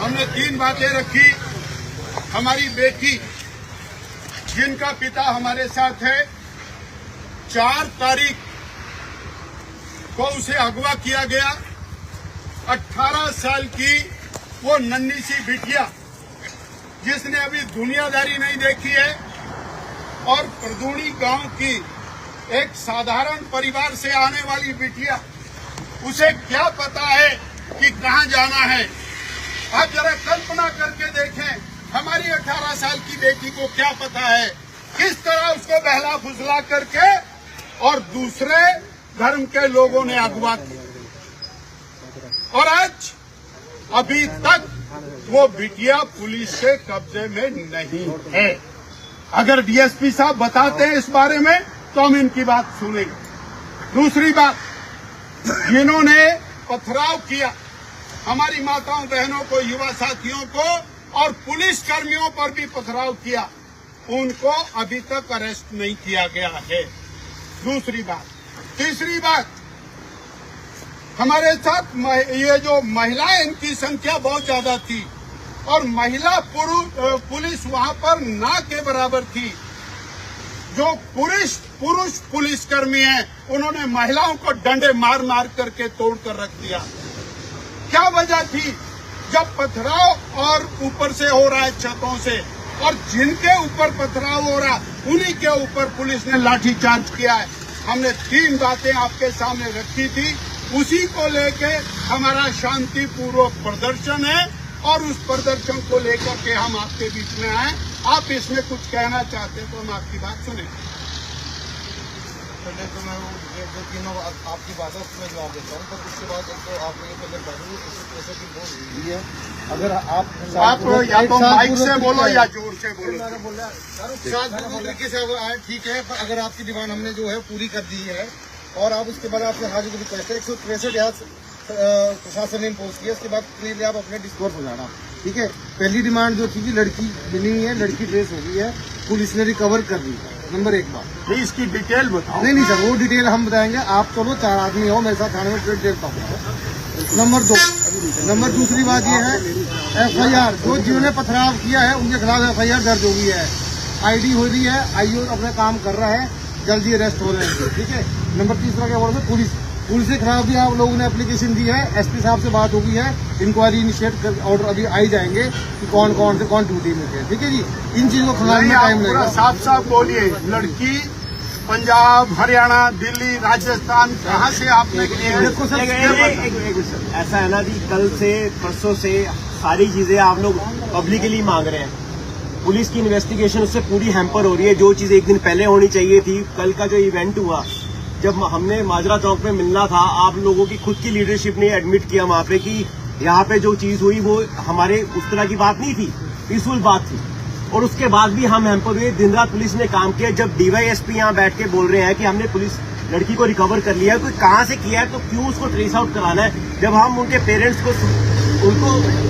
हमने 3 बातें रखी। हमारी बेटी जिनका पिता हमारे साथ है, 4 तारीख को उसे अगवा किया गया। 18 साल की वो नन्ही सी बिटिया जिसने अभी दुनियादारी नहीं देखी है और परदूनी गांव की एक साधारण परिवार से आने वाली बिटिया, उसे क्या पता है कि कहां जाना है। आप जरा कल्पना करके देखें, हमारी 18 साल की बेटी को क्या पता है, किस तरह उसको बहला फुसला करके और दूसरे धर्म के लोगों ने अगवा किया। और आज अभी तक वो बिटिया पुलिस के कब्जे में नहीं है। अगर डीएसपी साहब बताते हैं इस बारे में तो हम इनकी बात सुनेंगे। दूसरी बात, जिन्होंने पथराव किया हमारी माताओं बहनों को, युवा साथियों को और पुलिस कर्मियों पर भी पथराव किया, उनको अभी तक अरेस्ट नहीं किया गया है। दूसरी बात। तीसरी बात, हमारे साथ ये जो महिलाएं, इनकी संख्या बहुत ज्यादा थी और महिला पुलिस वहां पर ना के बराबर थी। जो पुरुष पुलिसकर्मी हैं, उन्होंने महिलाओं को डंडे मार मार करके तोड़ कर रख दिया। क्या वजह थी? जब पथराव और ऊपर से हो रहा है छतों से, और जिनके ऊपर पथराव हो रहा उन्हीं के ऊपर पुलिस ने लाठीचार्ज किया है। हमने 3 बातें आपके सामने रखी थी, उसी को लेके हमारा शांतिपूर्वक प्रदर्शन है और उस प्रदर्शन को लेकर के हम आपके बीच में आए। आप इसमें कुछ कहना चाहते हैं तो हम आपकी बात सुने। पहले तो मैं जो तीनों आपकी बातों में जवाब देता हूँ, पर उसके बाद तो आपने ये पहले बताइए कैसे की बोल रही है। अगर आप या तो माइक से बोलो या जोर से बोलो। मैंने बोला तरीके से आए, ठीक है, पर अगर आपकी डिमांड हमने जो है पूरी कर दी है और आप उसके बाद आपसे हाजिर को रिक्वेस्ट है 163 यहाँ प्रशासन ने इम्पोज किया, उसके बाद प्लीज आप अपने डिस्कोर्स हो जाना। ठीक है, पहली डिमांड जो थी कि लड़की मिली हुई है, लड़की ट्रेस हो गई है, पुलिस ने रिकवर कर ली। नंबर 1 बात। इसकी डिटेल बताओ। नहीं सर, वो डिटेल हम बताएंगे। आप चलो 4 आदमी हो मेरे साथ थाने में, डिटेल पाऊंगा। नंबर 2। दूसरी बात ये है, FIR जो जिन्होंने पथराव किया है उनके खिलाफ FIR दर्ज हो गई है, ID हो रही है, IO अपना काम कर रहा है, जल्दी अरेस्ट हो रहे हैं। ठीक है। नंबर 3 क्या बोल रहे थे, पुलिस के खिलाफ भी आप लोगों ने एप्लीकेशन दी है, SP साहब से बात हो गई है, इंक्वायरी इनिशिएट कर ऑर्डर अभी आई जाएंगे कि कौन ड्यूटी में है। ठीक है जी, इन चीजों को खिलाने में टाइम लगेगा। साफ बोलिए, लड़की पंजाब, हरियाणा, दिल्ली, राजस्थान कहाँ से आपने देखो सर, ऐसा है ना कि कल से परसों से सारी चीजें आप लोग पब्लिकली मांग रहे हैं। पुलिस की इन्वेस्टिगेशन उससे पूरी हैम्पर हो रही है। जो चीज एक दिन पहले होनी चाहिए थी, कल का जो इवेंट हुआ, जब हमने माजरा चौक में मिलना था, आप लोगों की खुद की लीडरशिप ने एडमिट किया वहां पे कि यहाँ पे जो चीज हुई वो हमारे उस तरह की बात नहीं थी, पीसफुल बात थी। और उसके बाद भी हम हैम्पर हुए। दिन रात पुलिस ने काम किया। जब DYSP यहाँ बैठ के बोल रहे हैं कि हमने पुलिस लड़की को रिकवर कर लिया है, कोई कहाँ से किया है तो क्यों उसको ट्रेस आउट कराना है, जब हम उनके पेरेंट्स को उनको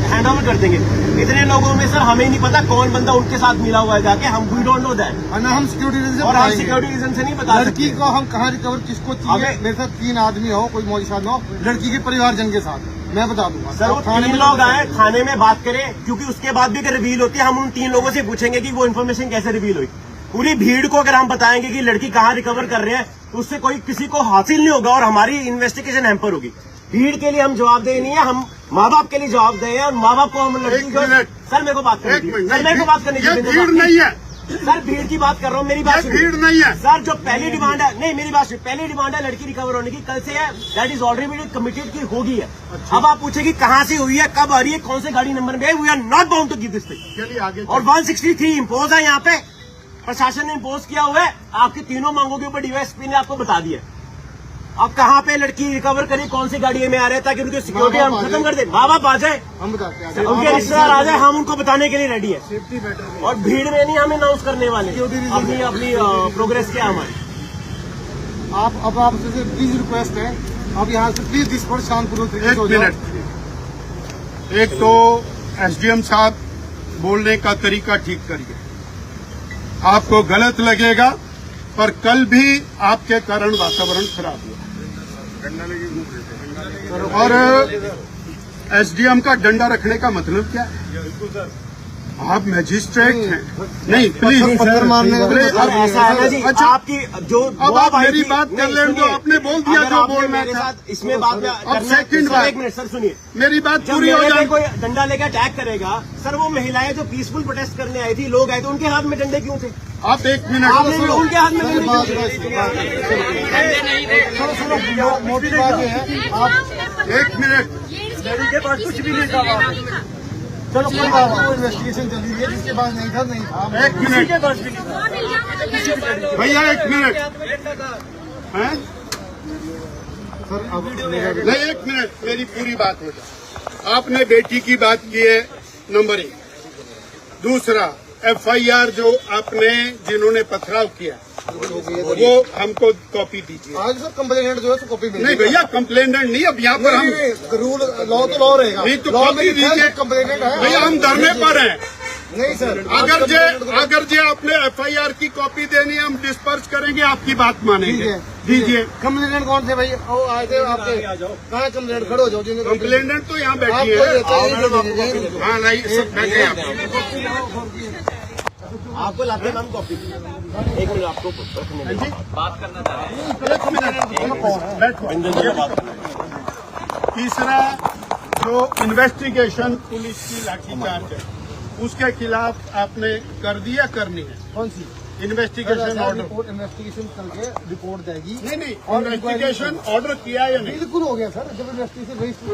हैंड ओवर कर देंगे। इतने लोगों में सर हमें नहीं पता कौन बंदा उनके साथ मिला हुआ है जाके, हम वी डोंट नो दैट। हम सिक्योरिटी रीजन और हम सिक्योरिटी रीजन से नहीं बता लड़की को हम कहाँ रिकवर किसको चाहिए। मेरे साथ 3 आदमी हो, कोई मौजी साथ हो, लड़की के परिवारजन के साथ मैं बता दूंगा सर। वो 3 लोग आए, थाने में बात करें, क्योंकि उसके बाद भी अगर रिवील होती है हम उन 3 लोगों से पूछेंगे कि वो इन्फॉर्मेशन कैसे रिवील हुई। पूरी भीड़ को अगर हम बताएंगे कि लड़की कहाँ रिकवर कर रहे हैं तो उससे कोई किसी को हासिल नहीं होगा और हमारी इन्वेस्टिगेशन हैम्पर होगी। भीड़ के लिए हम जवाबदेह नहीं है, हम माँ बाप के लिए जवाबदेह है और माँ बाप को हम लड़की को। सर मेरे को बात करनी चाहिए, सर मेरे को बात करनी चाहिए। भीड़ नहीं है सर, भीड़ की बात कर रहा हूँ, मेरी बात भीड़ नहीं है सर। जो पहली डिमांड है, नहीं मेरी बात, पहली डिमांड है लड़की रिकवर होने की, कल से है, दैट इज ऑलरेडी कमिटेड की होगी है। अब आप पूछेगी कहाँ से हुई है, कब आ रही है, कौन से गाड़ी नंबर में है, we are not bound to give this thing. चलिए आगे। और 163 इम्पोज है यहाँ पे, प्रशासन ने इम्पोज किया हुआ है। आपकी तीनों मांगों के ऊपर DYSP ने आपको बता दिया। अब कहाँ पे लड़की रिकवर करी, कौन सी गाड़ी में आ रहे हैं, ताकि उनकी सिक्योरिटी हम खत्म कर दे। माँ बाप आ जाए, हम बताते हैं, उनके रिश्तेदार आ जाए, हम उनको बताने के लिए रेडी है। सेफ्टी बेटर और भीड़ में नहीं हम अनाउंस करने वाले अपनी प्रोग्रेस क्या हमारी। अब आपसे प्लीज रिक्वेस्ट है, अब यहाँ से प्लीज दिस पर शांतपूर्वक तरीके से हो जाओ। एक तो SDM साहब बोलने का तरीका ठीक करिए। आपको गलत लगेगा पर कल भी आपके कारण वातावरण खराब हुआ और एसडीएम का डंडा रखने का मतलब क्या है? आप मैजिस्ट्रेट हैं। नहीं प्लीज पत्थर मारने का प्लीज, अब ऐसा है ना जी, अच्छा, आपकी जो अब आप आई मेरी थी- बात कर नहीं, लें, जो सुनिए, आपने बोल दिया अगर जो आपने बोलना मेरे था। साथ इसमें बात में अब करना- सेकंड सर, बात। एक मिनट सर सुनिए, मेरी बात जब पूरी हो मेरे पे जाए। कोई डंडा लेकर अटैक करेगा, सर वो महिलाएं जो पीसफुल प्रोटेस्ट करने आई थी, लोग आए थे, उनके हाथ में डंडे क्यों थे? आप एक मिनट आपने उनके हाथ में डंडे क्यों थे? मोटी बात ये है, आप एक मिनट, के पास कुछ भी नहीं था। चलो कोई बात नहीं, इन्वेस्टिगेशन चल रही है, जिसके पास नहीं था नहीं था। एक मिनट के पास भी नहीं था। भैया, एक मिनट हैं? सर अब नहीं एक मिनट, मेरी पूरी बात हो जाए। आपने बेटी की बात की है, नंबर 1। दूसरा, एफआईआर जो आपने जिन्होंने पथराव किया वो हमको कॉपी दीजिए। आज सर कंप्लेनेंट जो है तो कॉपी नहीं भैया, कंप्लेनेंट नहीं, अब यहाँ पर हम रूल लॉ तो लॉ रहेगा। नहीं तो लॉ कॉपी में दीजिए। कंप्लेनेंट है भैया हम धरने पर हैं। नहीं सर, अगर जे आपने एफआईआर की कॉपी देनी है, हम डिस्पर्स करेंगे, आपकी बात मानेंगे। दीजिए। कंप्लेनेंट कौन थे भाई? वो आए थे आपके, कहाँ कंप्लेनेंट? खड़े हो जाओ। कंप्लेनेंट तो यहाँ बैठी है। हाँ लाइए, सब बैठे हैं आप। आपको लाते हैं मैम कॉपी। एक मिनट आपको रखने दें। बात करना चाह रहे हैं। बैठो। तीसरा, जो इन्वेस्टिगेशन पुलिस की लाठीचार्ज है, उसके खिलाफ आपने कर दिया, करनी है कौन सी इन्वेस्टिगेशन ऑर्डर? इन्वेस्टिगेशन करके रिपोर्ट जाएगी। नहीं, इन्वेस्टिगेशन ऑर्डर किया या नहीं? बिल्कुल हो गया सर, जब इन्वेस्टिगेशन रजिस्टर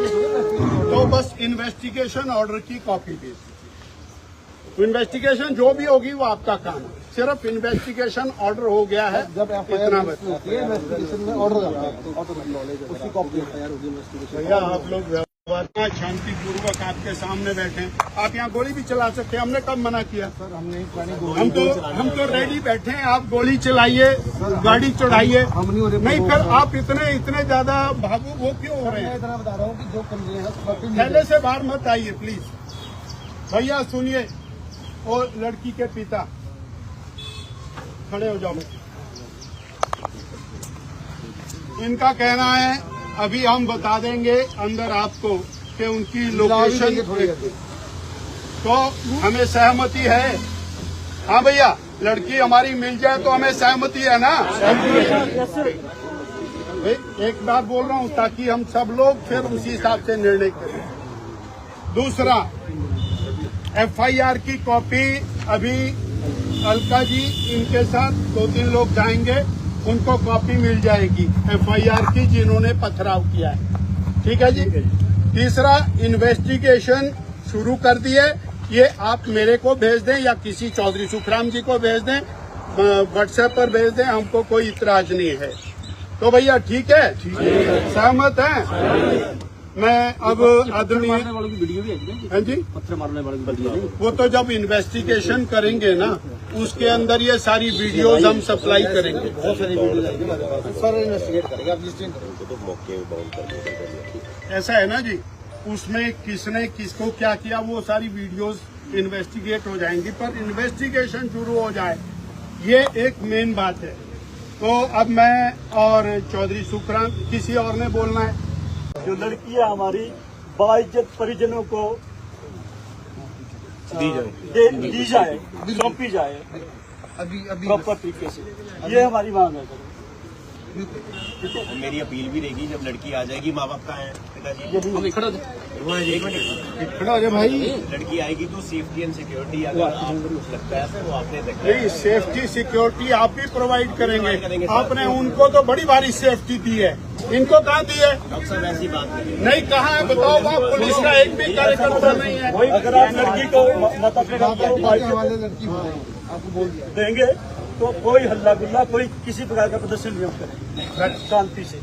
तो बस इन्वेस्टिगेशन ऑर्डर की कॉपी भेज दीजिए। इन्वेस्टिगेशन जो भी होगी वो आपका काम है, सिर्फ इन्वेस्टिगेशन ऑर्डर हो गया है, जब इतना बस। इन्वेस्टिगेशन में ऑर्डर आता है ऑटोमेटिक उसकी कॉपी एफआईआर होगी इन्वेस्टिगेशन। भैया आप लोग व्यवहार शांतिपूर्वक आपके सामने बैठे हैं, आप यहाँ गोली भी चला सकते हैं, हमने कब मना किया? सर हमने हम तो रेडी बैठे हैं, आप गोली चलाइए, गाड़ी चढ़ाइए। हम नहीं हो रहे। नहीं फिर आप इतने ज्यादा भावुक वो क्यों हो रहे मैं हैं? इतना बता रहा हूँ कि जो कंप्लेन है कॉपी थैले से बाहर मत आइए प्लीज। भैया सुनिए, और लड़की के पिता खड़े हो जाओ। इनका कहना है, अभी हम बता देंगे अंदर आपको कि उनकी लोकेशन, तो हमें सहमति है। हाँ भैया, लड़की हमारी मिल जाए तो हमें सहमति है ना? एक बार बोल रहा हूँ ताकि हम सब लोग फिर उसी हिसाब से निर्णय करें। दूसरा, एफआईआर की कॉपी अभी अलका जी इनके साथ 2-3 लोग जाएंगे, उनको कॉपी मिल जाएगी एफआईआर की जिन्होंने पथराव किया है। ठीक है जी। तीसरा, इन्वेस्टिगेशन शुरू कर दिए, ये आप मेरे को भेज दें या किसी चौधरी सुखराम जी को भेज दें, व्हाट्सएप पर भेज दें, हमको कोई इतराज नहीं है। तो भैया ठीक है, सहमत हैं? मैं अब आदरणीय वीडियो भी है हाँ जी, पत्थर मारने वाले की वीडियो नहीं। वो तो जब इन्वेस्टिगेशन करेंगे ना, उसके अंदर ये सारी वीडियोज हम सप्लाई करेंगे। बहुत सारी वीडियो आएगी सर, इन्वेस्टिगेट करेगा आप जिस ऐसा है ना जी, उसमें किसने किसको क्या किया वो सारी वीडियोस इन्वेस्टिगेट हो जाएंगी, पर इन्वेस्टिगेशन शुरू हो जाए ये एक मेन बात है। तो अब मैं और चौधरी सुखराम, किसी और ने बोलना है? जो लड़कियां हमारी बाइज्जत परिजनों को दी जाए, सौंपी जाए अभी प्रॉपर तरीके से, ये हमारी मांग है सर। और मेरी अपील भी रहेगी, जब लड़की आ जाएगी, माँ बाप कहाँ हैं पिताजी? खड़ा हो जाए भाई। लड़की आएगी तो सेफ्टी एंड सिक्योरिटी अगर आपको कुछ लगता है तो वो आपने देखा नहीं, सेफ्टी सिक्योरिटी आप भी प्रोवाइड करेंगे। आपने उनको तो बड़ी भारी सेफ्टी दी है, इनको कहाँ दी है? अक्सर ऐसी बात करें। नहीं, कहाँ है बताओ? वहाँ पुलिस का एक भी कार्यकर्ता नहीं है। अगर आप लड़की को माता पिता को वाले लड़की आपको बोल दिया देंगे तो कोई हल्ला गुल्ला, कोई किसी प्रकार का प्रदर्शन नहीं हम करेंगे, शांति से।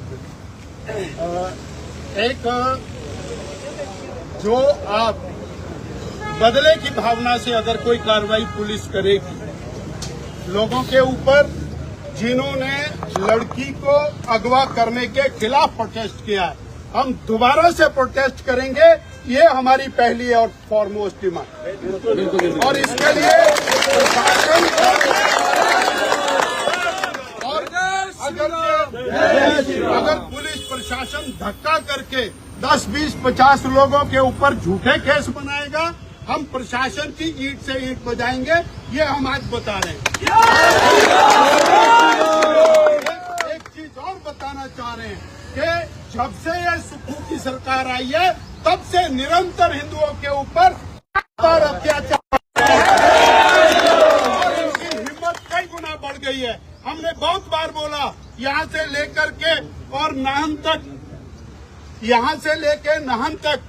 एक जो आप बदले की भावना से अगर कोई कार्रवाई पुलिस करेगी लोगों के ऊपर जिन्होंने लड़की को अगवा करने के खिलाफ प्रोटेस्ट किया है, हम दोबारा से प्रोटेस्ट करेंगे। ये हमारी पहली और फॉरमोस्ट डिमांड, और इसके लिए प्रशासन और अगर पुलिस प्रशासन धक्का करके 10, 20, 50 लोगों के ऊपर झूठे केस बनाएगा, हम प्रशासन की ईंट से ईंट बजाएंगे, ये हम आज बता रहे हैं। एक चीज और बताना चाह रहे हैं कि जब से ये सुक्खू की सरकार आई है, तब से निरंतर हिंदुओं के ऊपर अत्याचार और इनकी हिम्मत कई गुना बढ़ गई है। हमने बहुत बार बोला, यहाँ से लेकर के और नाहन तक, यहाँ से लेकर नाहन तक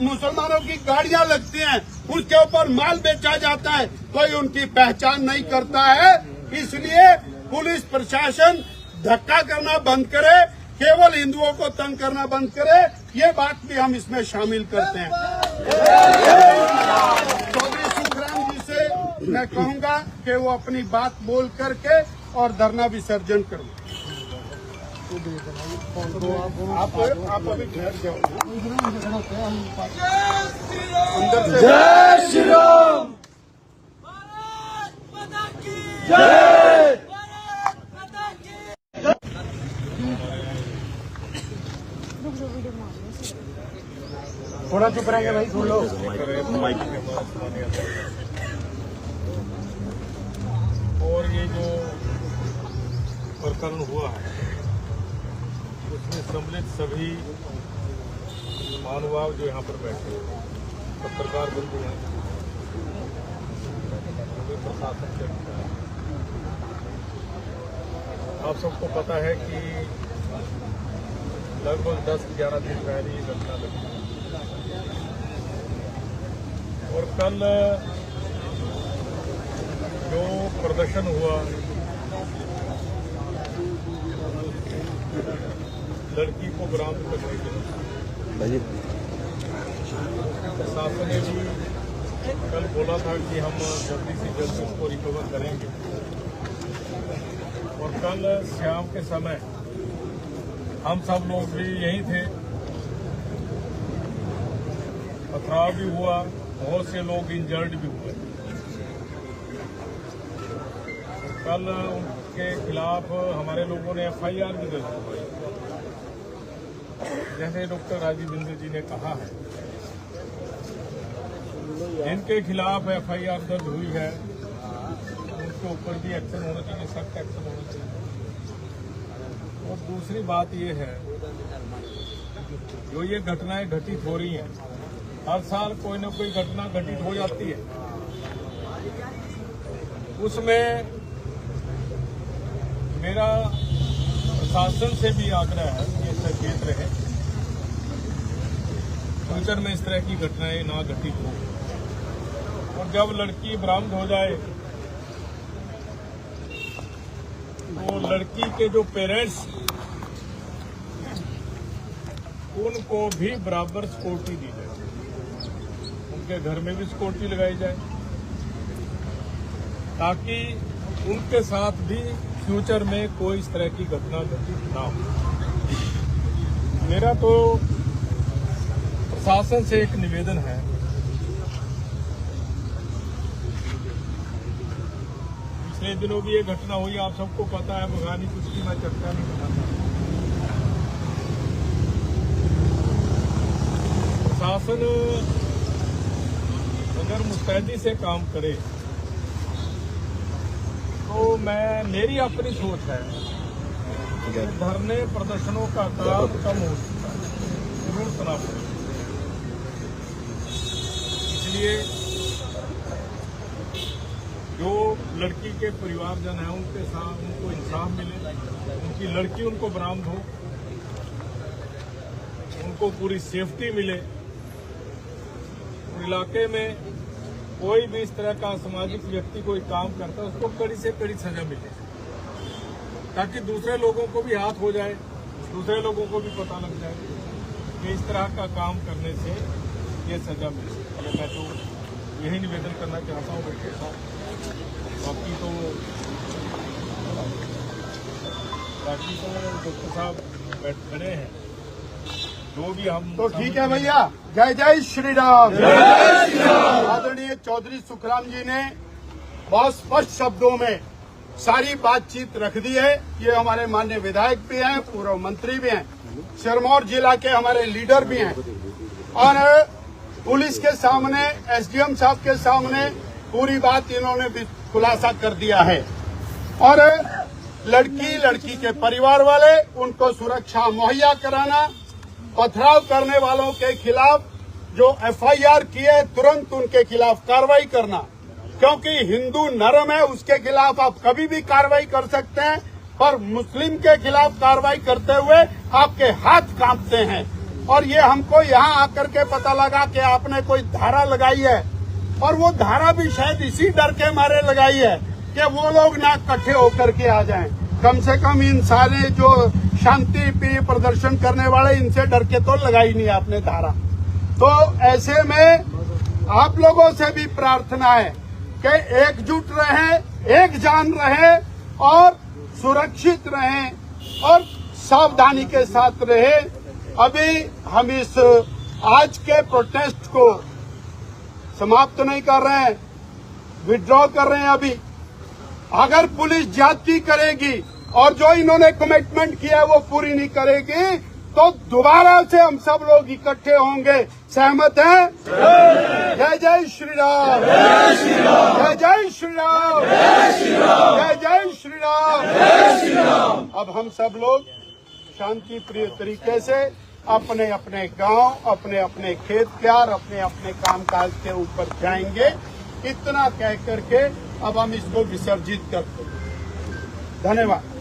मुसलमानों की गाड़ियां लगती हैं, उसके ऊपर माल बेचा जाता है, कोई उनकी पहचान नहीं करता है। इसलिए पुलिस प्रशासन धक्का करना बंद करे, केवल हिंदुओं को तंग करना बंद करे, ये बात भी हम इसमें शामिल करते हैं। चौधरी सुखराम जी से मैं कहूंगा कि वो अपनी बात बोल करके और धरना विसर्जन करें। आप अभी ठहर जाओ। जय श्री राम। जय। थोड़ा चुप रहेंगे भाई, सुन लो। और ये जो प्रकरण हुआ है, उसमें सम्मिलित सभी महानुभाव जो यहाँ पर बैठे हैं, पत्रकार बंधु हैं, प्रशासन के अधिकारी, आप सबको पता है कि लगभग 10-11 दिन पहले ये घटना लगी और कल जो प्रदर्शन हुआ, लड़की को बरामद करने के लिए प्रशासन ने भी कल बोला था कि हम जल्दी से जल्दी उसको रिकवर करेंगे। और कल शाम के समय हम सब लोग भी यहीं थे, पथराव भी हुआ, बहुत से लोग इंजर्ड भी हुए। कल उनके खिलाफ हमारे लोगों ने FIR भी दर्ज करवाई। जैसे डॉक्टर राजीव बिंदु जी ने कहा है, जिनके खिलाफ FIR दर्ज हुई है उनके ऊपर भी एक्शन होना चाहिए, सख्त एक्शन होना चाहिए। और दूसरी बात ये है, जो ये घटनाएं घटित हो रही हैं, हर साल कोई न कोई घटना घटित हो जाती है, उसमें मेरा प्रशासन से भी आग्रह है कि सचेत रहे, फ्यूचर में इस तरह की घटनाएं ना घटित हो। और जब लड़की बरामद हो जाए तो लड़की के जो पेरेंट्स, उनको भी बराबर सिक्योरिटी दी जाए, उनके घर में भी सिक्योरिटी लगाई जाए, ताकि उनके साथ भी फ्यूचर में कोई इस तरह की घटना घटित ना हो। मेरा तो प्रशासन से एक निवेदन है, पिछले दिनों भी ये घटना हुई, आप सबको पता है, बगानी कुछ की मैं चर्चा नहीं करना। प्रशासन अगर मुस्तैदी से काम करे तो मेरी अपनी सोच है कि धरने प्रदर्शनों का आकार कम हो सकता है, जरूर करना पड़ेगा। इसलिए जो लड़की के परिवारजन हैं, उनके साथ उनको इंसाफ मिले, उनकी लड़की उनको बरामद हो, उनको पूरी सेफ्टी मिले, और इलाके में कोई भी इस तरह का असामाजिक व्यक्ति कोई काम करता है उसको कड़ी से कड़ी सजा मिले, ताकि दूसरे लोगों को भी हाथ हो जाए, दूसरे लोगों को भी पता लग जाए कि इस तरह का काम करने से ये सजा मिले। मैं तो यही निवेदन करना चाहता हूँ बच्चे साहब। बाकी तो डॉक्टर साहब बैठ खड़े हैं, जो भी हम तो ठीक है भैया, जय जय श्री राम। आदरणीय चौधरी सुखराम जी ने बहुत स्पष्ट शब्दों में सारी बातचीत रख दी है। ये हमारे माननीय विधायक भी हैं, पूर्व मंत्री भी हैं। सिरमौर जिला के हमारे लीडर भी हैं और पुलिस के सामने, एसडीएम साहब के सामने पूरी बात इन्होंने भी खुलासा कर दिया है। और लड़की के परिवार वाले, उनको सुरक्षा मुहैया कराना, पथराव करने वालों के खिलाफ जो एफआईआर किए तुरंत उनके खिलाफ कार्रवाई करना, क्योंकि हिंदू नरम है, उसके खिलाफ आप कभी भी कार्रवाई कर सकते हैं, पर मुस्लिम के खिलाफ कार्रवाई करते हुए आपके हाथ कांपते हैं। और ये हमको यहाँ आकर के पता लगा कि आपने कोई धारा लगाई है, और वो धारा भी शायद इसी डर के मारे लगाई है कि वो लोग ना इकट्ठे होकर के आ जाएं। कम से कम इन सारे जो शांति प्रिय प्रदर्शन करने वाले, इनसे डर के तो लगाई नहीं आपने धारा। तो ऐसे में आप लोगों से भी प्रार्थना है कि एकजुट रहें, एक जान रहें और सुरक्षित रहें और सावधानी के साथ रहें। अभी हम इस आज के प्रोटेस्ट को समाप्त नहीं कर रहे हैं, विड्रॉ कर रहे हैं। अभी अगर पुलिस ज्यादती करेगी और जो इन्होंने कमिटमेंट किया है वो पूरी नहीं करेगी, तो दोबारा से हम सब लोग इकट्ठे होंगे। सहमत हैं? जय जय श्री राम, जय जय श्री राम, जय जय श्री राम। अब हम सब लोग शांति प्रिय तरीके से अपने अपने गांव, अपने अपने खेत क्यार, अपने अपने कामकाज के ऊपर जाएंगे। इतना कह करके अब हम इसको विसर्जित करते हैं। धन्यवाद।